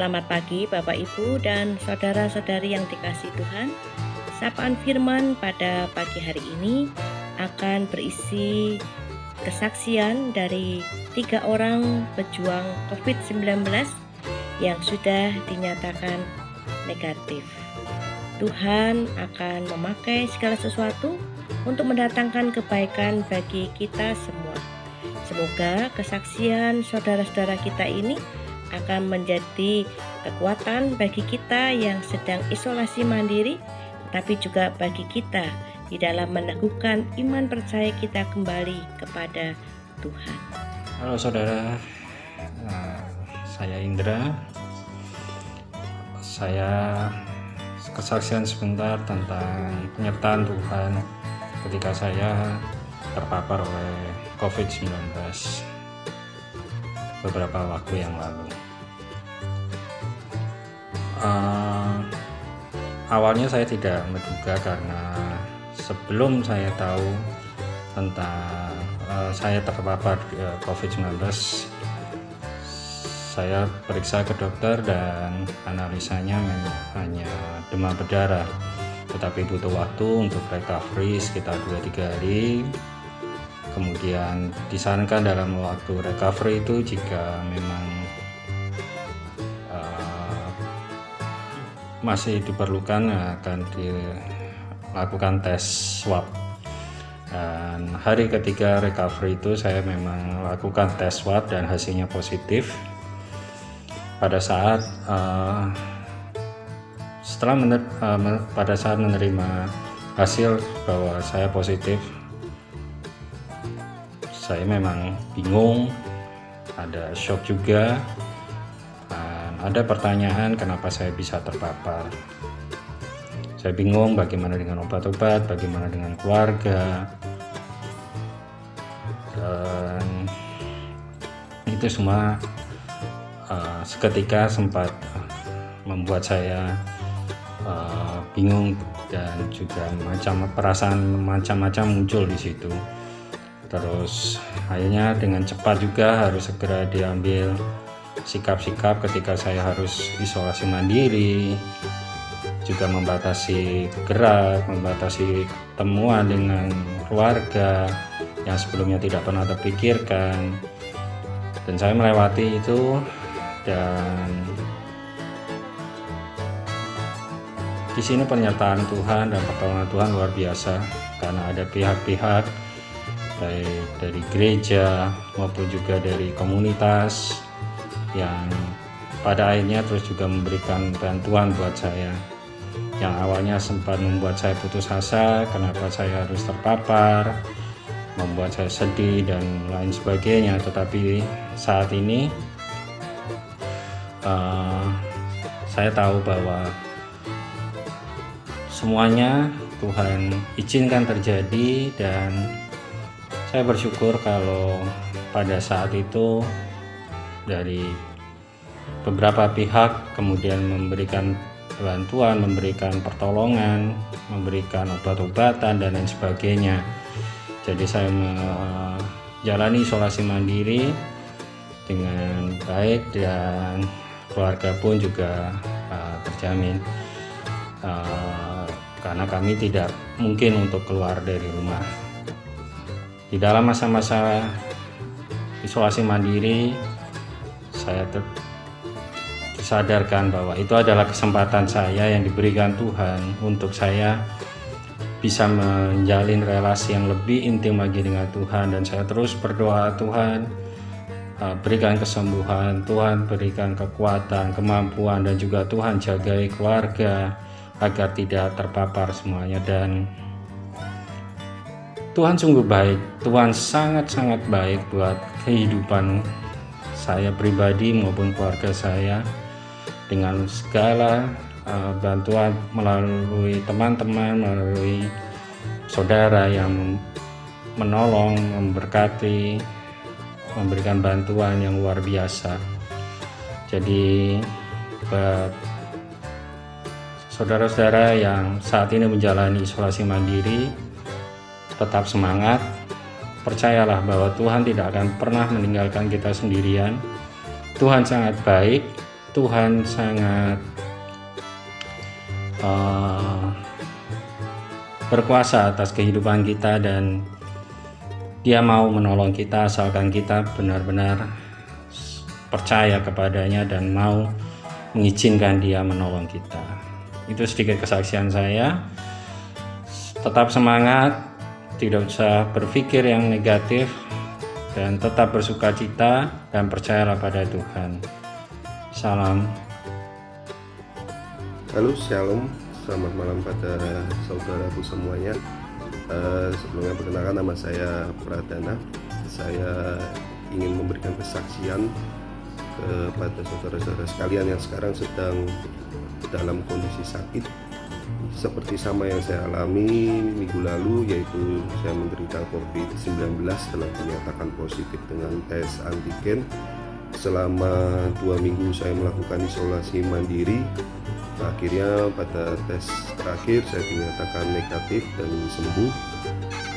Selamat pagi Bapak Ibu dan saudara-saudari yang dikasihi Tuhan. Sapaan Firman pada pagi hari ini akan berisi kesaksian dari 3 orang pejuang COVID-19 yang sudah dinyatakan negatif. Tuhan akan memakai segala sesuatu untuk mendatangkan kebaikan bagi kita semua. Semoga kesaksian saudara-saudara kita ini akan menjadi kekuatan bagi kita yang sedang isolasi mandiri, tapi juga bagi kita di dalam meneguhkan iman percaya kita kembali kepada Tuhan. Halo saudara, saya Indra. Saya kesaksian sebentar tentang penyertaan Tuhan ketika saya terpapar oleh COVID-19 beberapa waktu yang lalu. Awalnya saya tidak menduga karena sebelum saya tahu tentang saya terpapar COVID-19, saya periksa ke dokter dan analisanya hanya demam berdarah, tetapi butuh waktu untuk recovery sekitar 2-3 hari. Kemudian disarankan dalam waktu recovery itu jika memang masih diperlukan akan dilakukan tes swab. Dan hari ketiga recovery itu saya memang lakukan tes swab dan hasilnya positif. Pada saat pada saat menerima hasil bahwa saya positif, saya memang bingung, ada shock juga, dan ada pertanyaan kenapa saya bisa terpapar. Saya bingung bagaimana dengan obat-obat, bagaimana dengan keluarga, dan itu semua seketika sempat membuat saya bingung dan juga perasaan macam-macam muncul di situ. Terus akhirnya dengan cepat juga harus segera diambil sikap-sikap ketika saya harus isolasi mandiri, juga membatasi gerak, membatasi temuan dengan keluarga yang sebelumnya tidak pernah terpikirkan. Dan saya melewati itu, dan di sini penyertaan Tuhan dan pertolongan Tuhan luar biasa, karena ada pihak-pihak baik dari gereja maupun juga dari komunitas yang pada akhirnya terus juga memberikan bantuan buat saya, yang awalnya sempat membuat saya putus asa kenapa saya harus terpapar, membuat saya sedih dan lain sebagainya. Tetapi saat ini saya tahu bahwa semuanya Tuhan izinkan terjadi, dan saya bersyukur kalau pada saat itu dari beberapa pihak kemudian memberikan bantuan, memberikan pertolongan, memberikan obat-obatan dan lain sebagainya. Jadi saya menjalani isolasi mandiri dengan baik, dan keluarga pun juga terjamin, karena kami tidak mungkin untuk keluar dari rumah. Di dalam masa-masa isolasi mandiri, saya disadarkan bahwa itu adalah kesempatan saya yang diberikan Tuhan untuk saya bisa menjalin relasi yang lebih intim lagi dengan Tuhan. Dan saya terus berdoa, Tuhan berikan kesembuhan, Tuhan berikan kekuatan, kemampuan, dan juga Tuhan jagai keluarga agar tidak terpapar semuanya. Dan Tuhan sungguh baik, Tuhan sangat-sangat baik buat kehidupan saya pribadi maupun keluarga saya, dengan segala bantuan melalui teman-teman, melalui saudara yang menolong, memberkati, memberikan bantuan yang luar biasa. Jadi buat saudara-saudara yang saat ini menjalani isolasi mandiri, tetap semangat, percayalah bahwa Tuhan tidak akan pernah meninggalkan kita sendirian. Tuhan sangat baik, Tuhan sangat berkuasa atas kehidupan kita, dan Dia mau menolong kita asalkan kita benar-benar percaya kepadanya dan mau mengizinkan Dia menolong kita. Itu sedikit kesaksian saya. Tetap semangat, tidak usah berpikir yang negatif, dan tetap bersukacita dan percayalah pada Tuhan. Salam. Halo, shalom, selamat malam pada saudaraku semuanya. Sebelumnya perkenalkan, nama saya Pradana. Saya ingin memberikan kesaksian kepada saudara-saudara sekalian yang sekarang sedang dalam kondisi sakit, seperti sama yang saya alami minggu lalu, yaitu saya menderita COVID-19 setelah dinyatakan positif dengan tes antigen. Selama 2 minggu saya melakukan isolasi mandiri. Akhirnya pada tes terakhir saya dinyatakan negatif dan sembuh.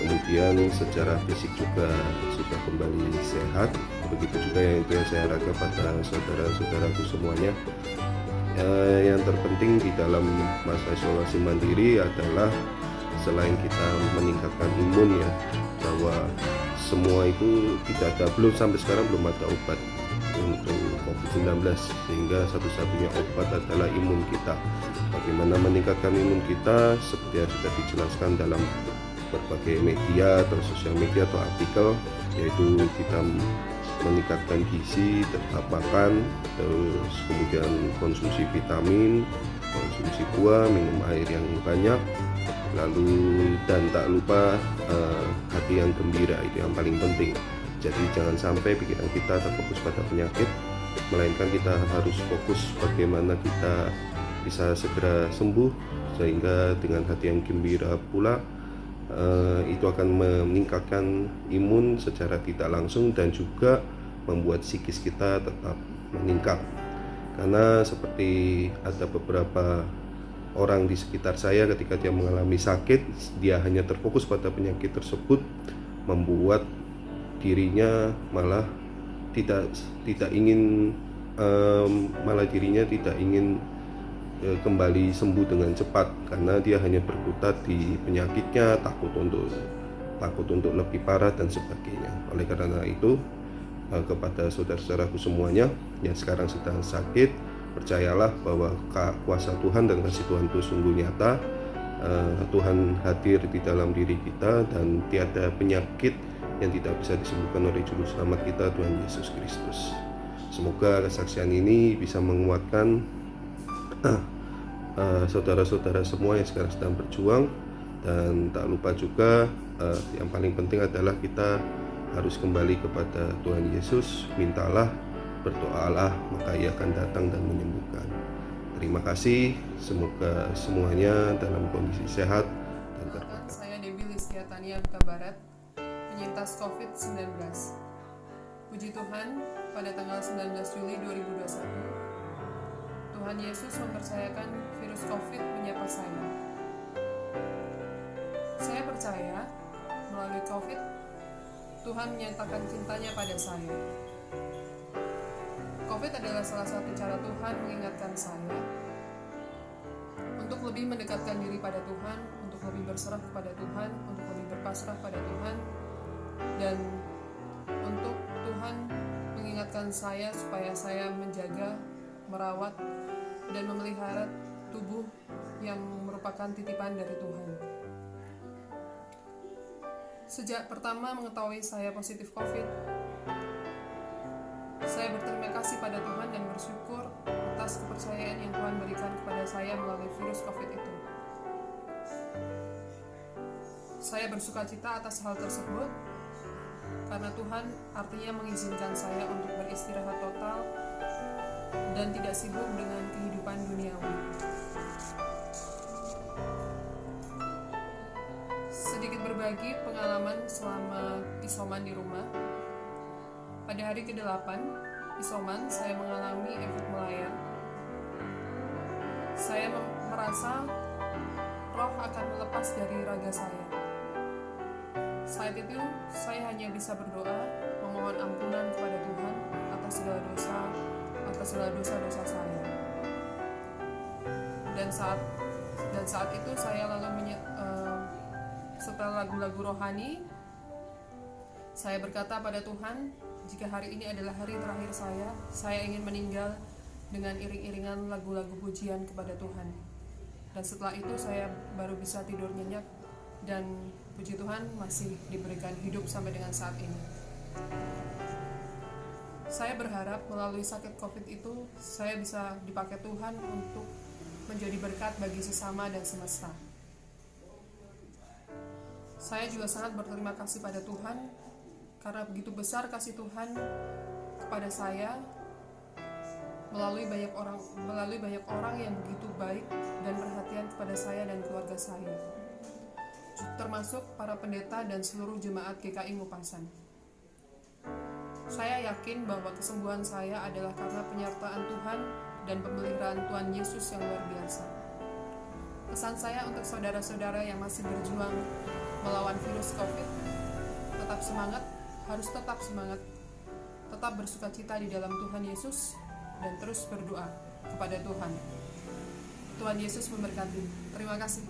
Kemudian secara fisik juga sudah kembali sehat. Begitu juga yang saya harapkan pada saudara-saudaraku semuanya. Yang terpenting di dalam masa isolasi mandiri adalah selain kita meningkatkan imun, ya, bahwa semua itu tidak ada, belum sampai sekarang belum ada obat untuk COVID-19, sehingga satu-satunya obat adalah imun kita. Bagaimana meningkatkan imun kita, seperti yang sudah dijelaskan dalam berbagai media atau sosial media atau artikel, yaitu kita meningkatkan gizi, tetap makan, terus kemudian konsumsi vitamin, konsumsi buah, minum air yang banyak, lalu dan tak lupa hati yang gembira, itu yang paling penting. Jadi jangan sampai pikiran kita terfokus pada penyakit, melainkan kita harus fokus bagaimana kita bisa segera sembuh, sehingga dengan hati yang gembira pula itu akan meningkatkan imun secara tidak langsung dan juga membuat psikis kita tetap meningkat. Karena seperti ada beberapa orang di sekitar saya, ketika dia mengalami sakit, dia hanya terfokus pada penyakit tersebut, membuat dirinya malah tidak ingin kembali sembuh dengan cepat, karena dia hanya berkutat di penyakitnya, takut untuk lebih parah dan sebagainya. Oleh karena itu, kepada saudara-saudaraku semuanya yang sekarang sedang sakit, percayalah bahwa kuasa Tuhan dan kasih Tuhan itu sungguh nyata. Tuhan hadir di dalam diri kita, dan tiada penyakit yang tidak bisa disembuhkan oleh juru selamat kita, Tuhan Yesus Kristus. Semoga kesaksian ini bisa menguatkan saudara-saudara semua yang sekarang sedang berjuang. Dan tak lupa juga yang paling penting adalah kita harus kembali kepada Tuhan Yesus. Mintalah, berdoalah, maka Ia akan datang dan menyembuhkan. Terima kasih, semoga semuanya dalam kondisi sehat dan terberkati. Saya Dewi Listia Tania Huta Barat, penyintas COVID-19. Puji Tuhan, pada tanggal 19 Juli 2021, Tuhan Yesus mempercayakan virus COVID menyapa saya. Saya percaya, melalui COVID, Tuhan menyatakan cintanya pada saya. COVID adalah salah satu cara Tuhan mengingatkan saya untuk lebih mendekatkan diri pada Tuhan, untuk lebih berserah kepada Tuhan, untuk lebih berpasrah pada Tuhan, dan untuk Tuhan mengingatkan saya supaya saya menjaga, merawat, dan memelihara tubuh yang merupakan titipan dari Tuhan. Sejak pertama mengetahui saya positif COVID, saya berterima kasih pada Tuhan dan bersyukur atas kepercayaan yang Tuhan berikan kepada saya melalui virus COVID itu. Saya bersukacita atas hal tersebut, karena Tuhan artinya mengizinkan saya untuk beristirahat total dan tidak sibuk dengan kehidupan duniawi. Sedikit berbagi pengalaman selama isoman di rumah. Pada hari ke-8 isoman, saya mengalami efek melayang. Saya merasa roh akan melepas dari raga saya. Saat itu, saya hanya bisa berdoa, memohon ampunan kepada Tuhan atas segala dosa atas segala dosa-dosa saya. Dan saat itu saya lalu setelah lagu-lagu rohani, saya berkata pada Tuhan, jika hari ini adalah hari terakhir saya ingin meninggal dengan iring-iringan lagu-lagu pujian kepada Tuhan. Dan setelah itu saya baru bisa tidur nyenyak, dan puji Tuhan masih diberikan hidup sampai dengan saat ini. Saya berharap melalui sakit COVID itu saya bisa dipakai Tuhan untuk menjadi berkat bagi sesama dan semesta. Saya juga sangat berterima kasih pada Tuhan karena begitu besar kasih Tuhan kepada saya melalui banyak orang yang begitu baik dan perhatian kepada saya dan keluarga saya, termasuk para pendeta dan seluruh jemaat GKI Ngupasan. Saya yakin bahwa kesembuhan saya adalah karena penyertaan Tuhan dan pemeliharaan Tuhan Yesus yang luar biasa. Pesan saya untuk saudara-saudara yang masih berjuang melawan virus COVID, tetap semangat, harus tetap semangat, tetap bersukacita di dalam Tuhan Yesus, dan terus berdoa kepada Tuhan. Tuhan Yesus memberkati. Terima kasih.